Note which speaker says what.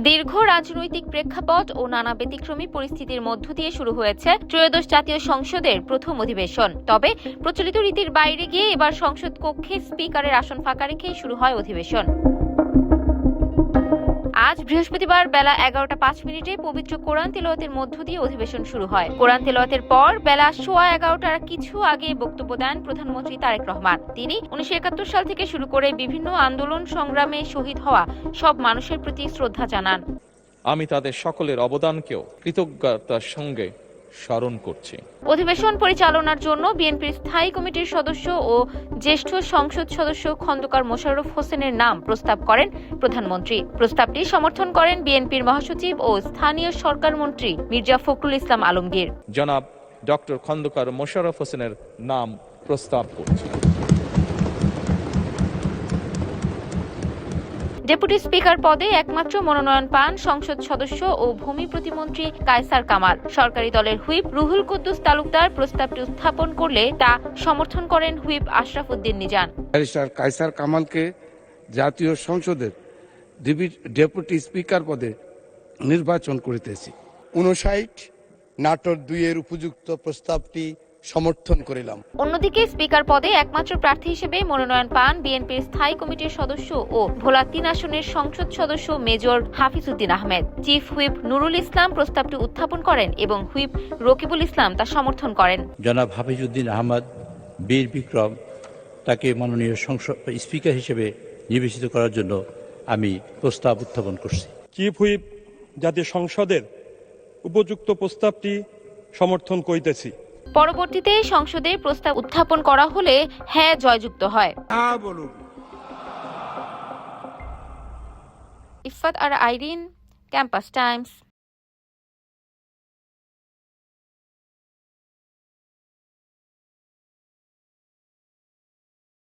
Speaker 1: দীর্ঘ রাজনৈতিক প্রেক্ষাপট ও নানা ব্যতিক্রমী পরিস্থিতির মধ্য দিয়ে শুরু হয়েছে ত্রয়োদশ জাতীয় সংসদের প্রথম অধিবেশন। তবে প্রচলিত রীতির বাইরে গিয়ে এবার সংসদ কক্ষে স্পিকারের আসন ফাঁকা রেখেই শুরু হয় অধিবেশন। আজ বৃহস্পতিবার বেলা 11টা 5 পবিত্র কোরআন তেলাওয়াতের মধ্য দিয়ে অধিবেশন শুরু হয়। কোরআন তেলাওয়াতের পর বেলা 11:15টার কিছু আগে বক্তব্য দেন প্রধানমন্ত্রী তারেক রহমান। তিনি 1971 সাল থেকে শুরু করে বিভিন্ন আন্দোলন সংগ্রামে শহীদ হওয়া সব মানুষের প্রতি শ্রদ্ধা জানান।
Speaker 2: আমি তাদের সকলের অবদানকেও কৃতজ্ঞতার সঙ্গে স্মরণ করছি।
Speaker 1: অধিবেশন পরিচালনার জন্য বিএনপির স্থায়ী কমিটির সদস্য ও জ্যেষ্ঠ সংসদ সদস্য খন্দকার মোশাররফ হোসেনের নাম প্রস্তাব করেন প্রধানমন্ত্রী। প্রস্তাবটি সমর্থন করেন বিএনপির মহাসচিব ও স্থানীয় সরকার মন্ত্রী মির্জা ফখরুল ইসলাম আলমগীর।
Speaker 2: জনাব ডক্টর খন্দকার মোশাররফ হোসেনের নাম প্রস্তাব করছি।
Speaker 1: ডেপুটি স্পিকার পদে একমাত্র মনোনয়ন পান সংসদ সদস্য ও ভূমি প্রতিমন্ত্রী কায়সার কামাল। সরকারি দলের হুইপ রুহুল কুদ্দুস তালুকদার প্রস্তাবটি উত্থাপন করলে তা সমর্থন করেন হুইপ আশরাফ উদ্দিন নিজান।
Speaker 3: ব্যারিস্টার কায়সার কামালকে জাতীয় সংসদের ডেপুটি স্পিকার পদে নির্বাচন করিতেছি।
Speaker 4: 59 নাটোর 2-এর উপযুক্ত প্রস্তাবটি সমর্থন করিলাম।
Speaker 1: অন্যদিকে স্পিকার পদে একমাত্র প্রার্থী হিসেবে মনোনয়ন পান বিএনপির স্থায়ী কমিটির সদস্য ও ভোলা 3 আসনের সংসদ সদস্য major Hafiz Uddin Ahmed. Chief whip Nurul Islam প্রস্তাবটি উত্থাপন করেন এবং হুইপ রকিবুল ইসলাম তা সমর্থন করেন।
Speaker 5: জনাব হাফিজ উদ্দিন আহমেদ বীর বিক্রম তাকে মাননীয় সংসদ স্পিকার হিসেবে নির্বাচিত করার জন্য আমি প্রস্তাব উত্থাপন করছি।
Speaker 6: চিফ হুইপ জাতীয় সংসদের উপযুক্ত প্রস্তাবটি সমর্থন করিতেছি।
Speaker 1: পরবর্তীতে সংসদে প্রস্তাব উত্থাপন করা হলে হ্যাঁ জয়যুক্ত হয়। ইফাত আর আইরিন, ক্যাম্পাস টাইমস।